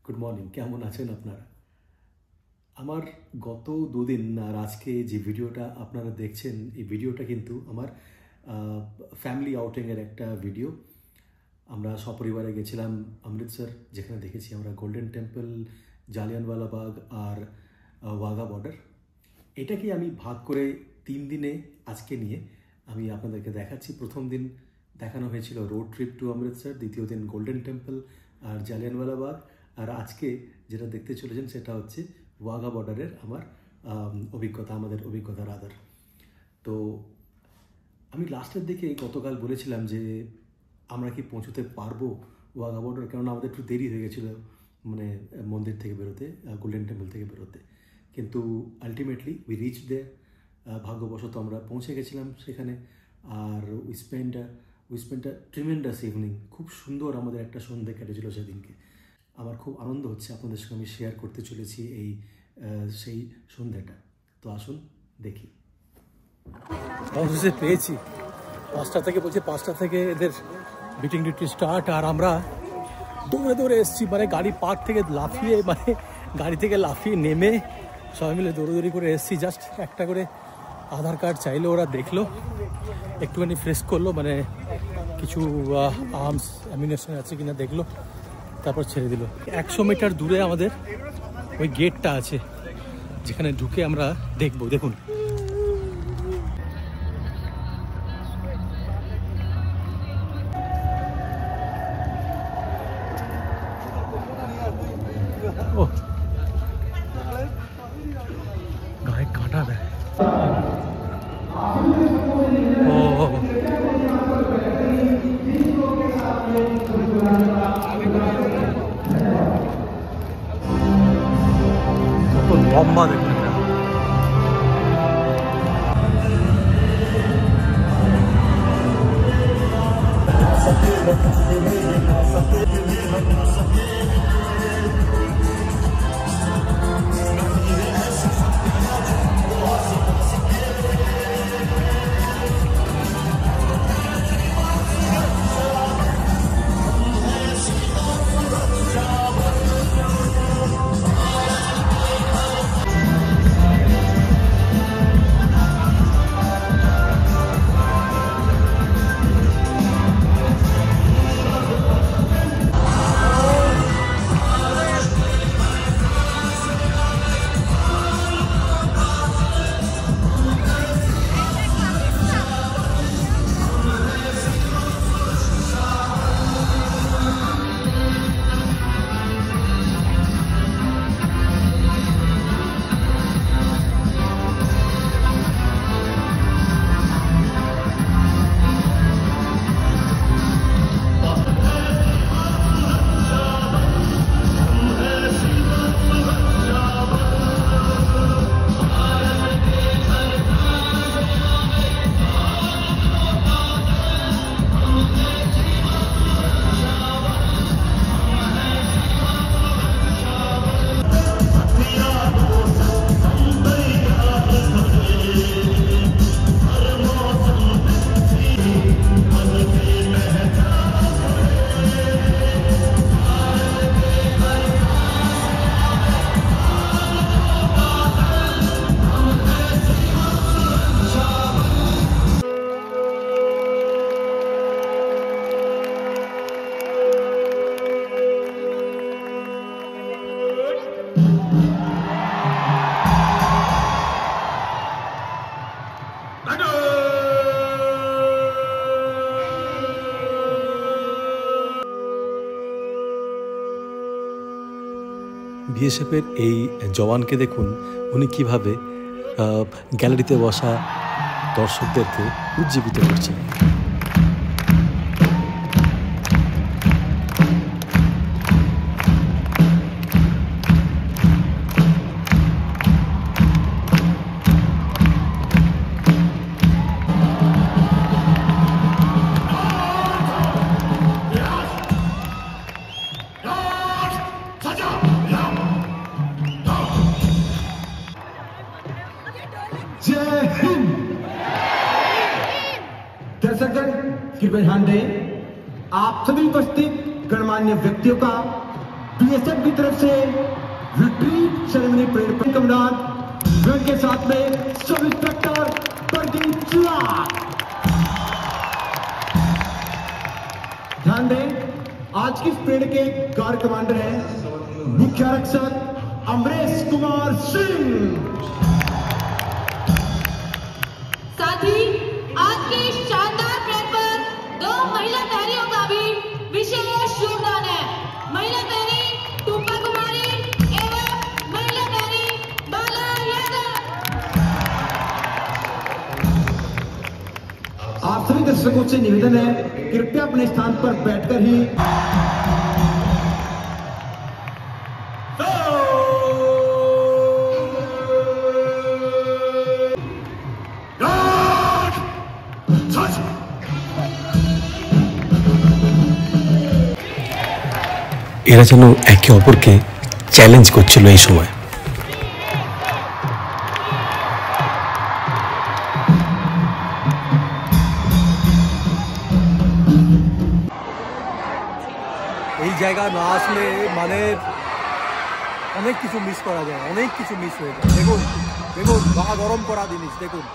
Good morning, কেমন আছেন আপনারা? আমার গত দুদিন আর আজকে যে ভিডিওটা আপনারা দেখছেন, এই ভিডিওটা কিন্তু আমার ফ্যামিলি আউটিংয়ের একটা ভিডিও। আমরা সপরিবারে গেছিলাম অমৃতসর, যেখানে দেখেছি আমরা গোল্ডেন টেম্পল, জালিয়ানওয়ালাবাগ আর ওয়াঘা বর্ডার। এটাকে আমি ভাগ করে 3 দিনে আজকে নিয়ে আমি আপনাদেরকে দেখাচ্ছি। প্রথম দিন দেখানো হয়েছিল রোড ট্রিপ টু অমৃতসর, দ্বিতীয় দিন গোল্ডেন টেম্পল আর জালিয়ানওয়ালাবাগ, আর আজকে যেটা দেখতে চলেছেন সেটা হচ্ছে ওয়াঘা বর্ডারের আমার অভিজ্ঞতা, আমাদের অভিজ্ঞতার আধার। তো আমি লাস্টের দিকে গতকাল বলেছিলাম যে আমরা কি পৌঁছতে পারবো ওয়াঘা বর্ডার, কেননা আমাদের একটু দেরি হয়ে গেছিলো মানে মন্দির থেকে বেরোতে, গোল্ডেন টেম্পল থেকে বেরোতে। কিন্তু আলটিমেটলি উই রিচ দে, ভাগ্যবশত আমরা পৌঁছে গেছিলাম সেখানে। আর we spend a tremendous evening. খুব সুন্দর আমাদের একটা সন্ধ্যে কেটেছিল সেদিনকে। আমার খুব আনন্দ হচ্ছে, আপনাদের সঙ্গে আমি শেয়ার করতে চলেছি সেই সন্ধ্যাটা। তো আসুন দেখি। অবশ্যই পেয়েছি 5টা থেকে, বলছে 5টা থেকে এদের মিটিং ডিউটি স্টার্ট, আর আমরা দৌড়ে দৌড়ে এসেছি, মানে গাড়ি পার্ক থেকে লাফিয়ে, মানে গাড়ি থেকে লাফিয়ে নেমে সবাই মিলে দৌড়োদৌড়ি করে এসেছি। জাস্ট একটা করে আধার কার্ড চাইলো, ওরা দেখলো, একটুখানি ফ্রেশ করলো, মানে কিছু আর্মস অ্যামিনেশন আছে কিনা দেখলো, তারপর ছেড়ে দিল। 100 মিটার দূরে আমাদের ওই গেটটা আছে, যেখানে ঢুকে আমরা দেখবো। দেখুন, ও গায়ে কাঁটা দেয়। ও কত লম্বা দেখুন। বিএসএফের এই জওয়ানকে দেখুন, উনি কিভাবে গ্যালারিতে বসা দর্শকদেরকে উজ্জীবিত করছেন। दर्शकगण कृपया ध्यान दें, आप सभी उपस्थित गणमान्य व्यक्तियों का बीएसएफ की तरफ से रिट्रीट सेरेमनी परेड कमांडेंट के साथ में सब इंस्पेक्टर प्रदीप चिराग। ध्यान दें, आज की परेड के गार्ड कमांडर हैं मुख्य आरक्षक अमरेश कुमार सिंह। साथ ही आज की शानदार परेड पर 2 महिला टहरियों का भी विशेष योगदान है। महिला टहरी टूपा कुमारी एवं महिला टहरी बाला यादव। आप सभी दर्शकों से निवेदन है, कृपया अपने स्थान पर बैठकर ही এরা যেন একে অপরকে চ্যালেঞ্জ করছিল এই সময়। এই জায়গা না আসলে মানে অনেক কিছু মিস করা যায়, অনেক কিছু মিস হয়ে যায়। দেখুন দেখুন গা গরম করা জিনিস দেখুন।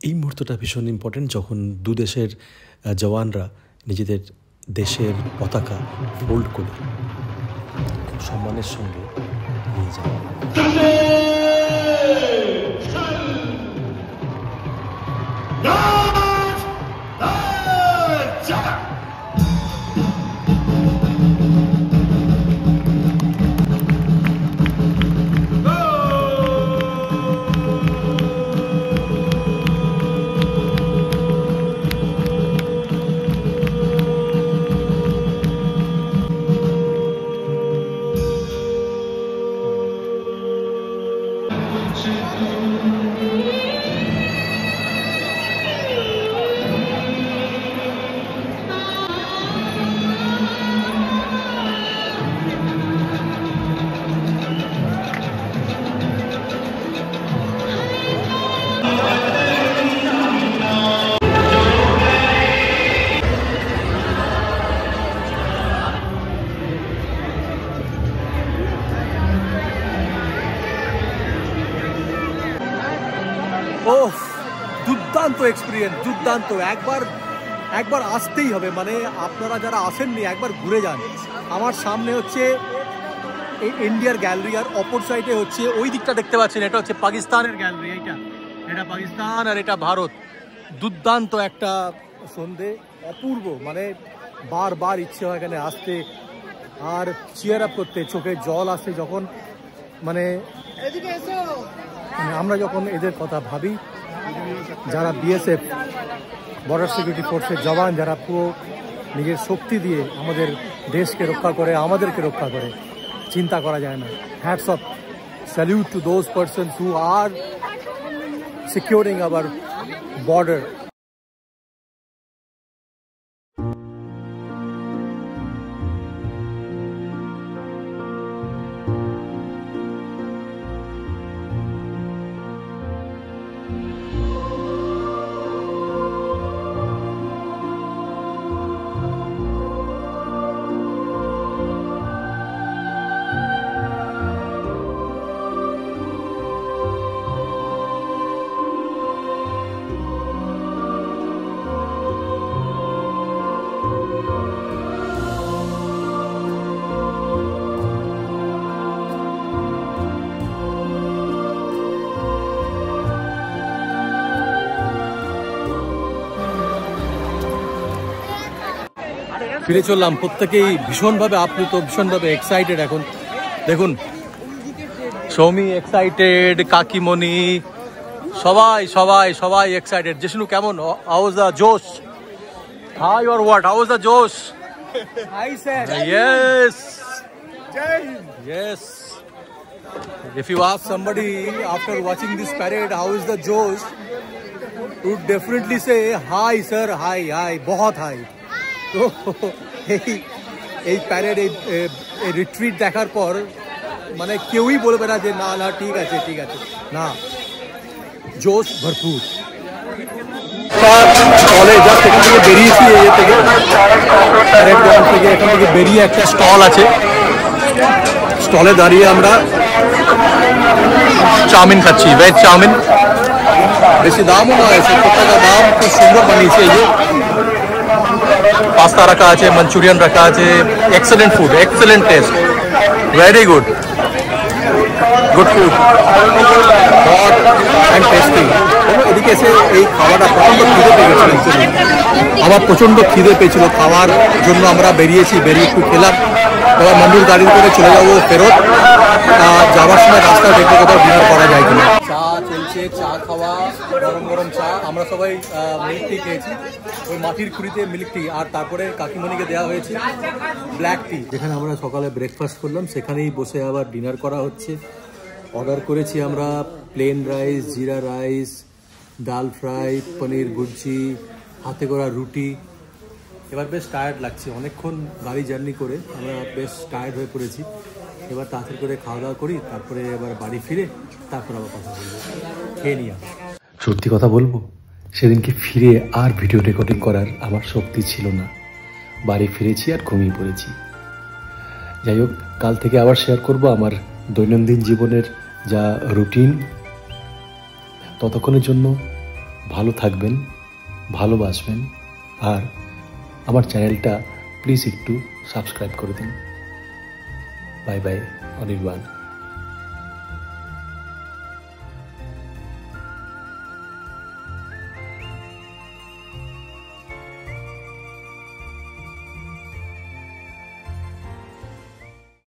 এই মুহূর্তটা ভীষণ ইম্পর্টেন্ট, যখন দু দেশের জওয়ানরা নিজেদের দেশের পতাকা ফোল্ড করে খুব সম্মানের সঙ্গে নিয়ে যায়। ওহ, দুর্দান্ত এক্সপিরিয়েন্স, দুর্দান্ত। একবার আসতেই হবে, মানে আপনারা যারা আসেননি একবার ঘুরে যান। আমার সামনে হচ্ছে এই ইন্ডিয়ার গ্যালারি, আর অপর সাইডে হচ্ছে ওই দিকটা দেখতে পাচ্ছেন, এটা হচ্ছে পাকিস্তানের গ্যালারি। এটা পাকিস্তান আর এটা ভারত। দুর্দান্ত একটা সন্ধে, অপূর্ব, মানে বারবার ইচ্ছে হয় এখানে আসতে আর চিয়ার আপ করতে। চোখে জল আসে যখন মানে আমরা যখন এদের কথা ভাবি, যারা বিএসএফ বর্ডার সিকিউরিটি ফোর্সের জওয়ান, যারা পুরো নিজের শক্তি দিয়ে আমাদের দেশকে রক্ষা করে, আমাদেরকে রক্ষা করে, চিন্তা করা যায় না। Hats off, salute to those persons who are securing our border. ফিরে চললাম, প্রত্যেকেই ভীষণভাবে আপ্লুত, ভীষণভাবে এক্সাইটেড। এখন দেখুন সৌমি এক্সাইটেড, কাকিমণি, সবাই সবাই সবাই এক্সাইটেড। জিষ্ণু কেমন, হাউ ইজ দ্য জোশ? High or what, how is the জোশ? Hi sir. Yes. Yes. If you ask somebody after watching this parade, how is the Josh, would definitely say, hi sir, hi, hi, बहुत high. তো এই parade, এই retreat দেখার পর মানে কেউই বলবে না যে না না ঠিক আছে ঠিক আছে, না, জোশ ভরপুর। স্টলে জাস্ট এখান থেকে বেরিয়েছি, এই থেকে প্যারেড গ্রাউন্ড থেকে, এখান থেকে বেরিয়ে একটা স্টল আছে, স্টলে দাঁড়িয়ে আমরা চাউমিন খাচ্ছি, ভেজ চাউমিন। বেশি দামও নয়, 70 টাকা দাম, খুব সুন্দর বানিয়েছে। এই যে পাস্তা রাখা আছে, মাঞ্চুরিয়ান রাখা আছে, excellent food, excellent test, very good, good food, hot and tasty. এদিকে এসে এই খাওয়াটা প্রচণ্ড খিদে পেয়ে গেছিল, আমার প্রচণ্ড খিদে পেয়েছিল, খাওয়ার জন্য আমরা বেরিয়েছি, বেরিয়ে একটু খেলাম, এবার মন্দির গাড়ি করে চলে যাবো ফেরত। যাওয়ার সময় রাস্তা দেখতে কোথাও ডিনার করা যায় কিনা। চা চলছে, চা খাওয়া, গরম গরম চা, আমরা সবাই মিল্ক টি খেয়েছি, ওই মাটির খুঁড়িতে মিল্ক টি, আর তারপরে কাকিমণিকে দেওয়া হয়েছে ব্ল্যাক টি। যেখানে আমরা সকালে ব্রেকফাস্ট করলাম সেখানেই বসে আবার ডিনার করা হচ্ছে। অর্ডার করেছি আমরা প্লেন রাইস, জিরা রাইস, ডাল ফ্রাই, পনির ভুর্জি, হাতে করা রুটি। এবার বেশ টায়ার্ড লাগছে, অনেকক্ষণ গাড়ি জার্নি করে আমরা বেশ টায়ার্ড হয়ে পড়েছি। এবার তাড়াতাড়ি করে খাওয়া দাওয়া করি, তারপরে এবার বাড়ি ফিরে তারপর আবার কথা বলবো, খেয়ে নিয়ে। সত্যি কথা বলবো, সেদিনকে ফিরে আর ভিডিও রেকর্ডিং করার আমার শক্তি ছিল না, বাড়ি ফিরেছি আর ঘুমিয়ে পড়েছি। যাই হোক, কাল থেকে আবার শেয়ার করব আমার দৈনন্দিন জীবনের যা রুটিন। ততক্ষণের জন্য ভালো থাকবেন, ভালোবাসবেন, আর আমার চ্যানেলটা প্লিজ একটু সাবস্ক্রাইব করে দিন। Bye bye, Anirban.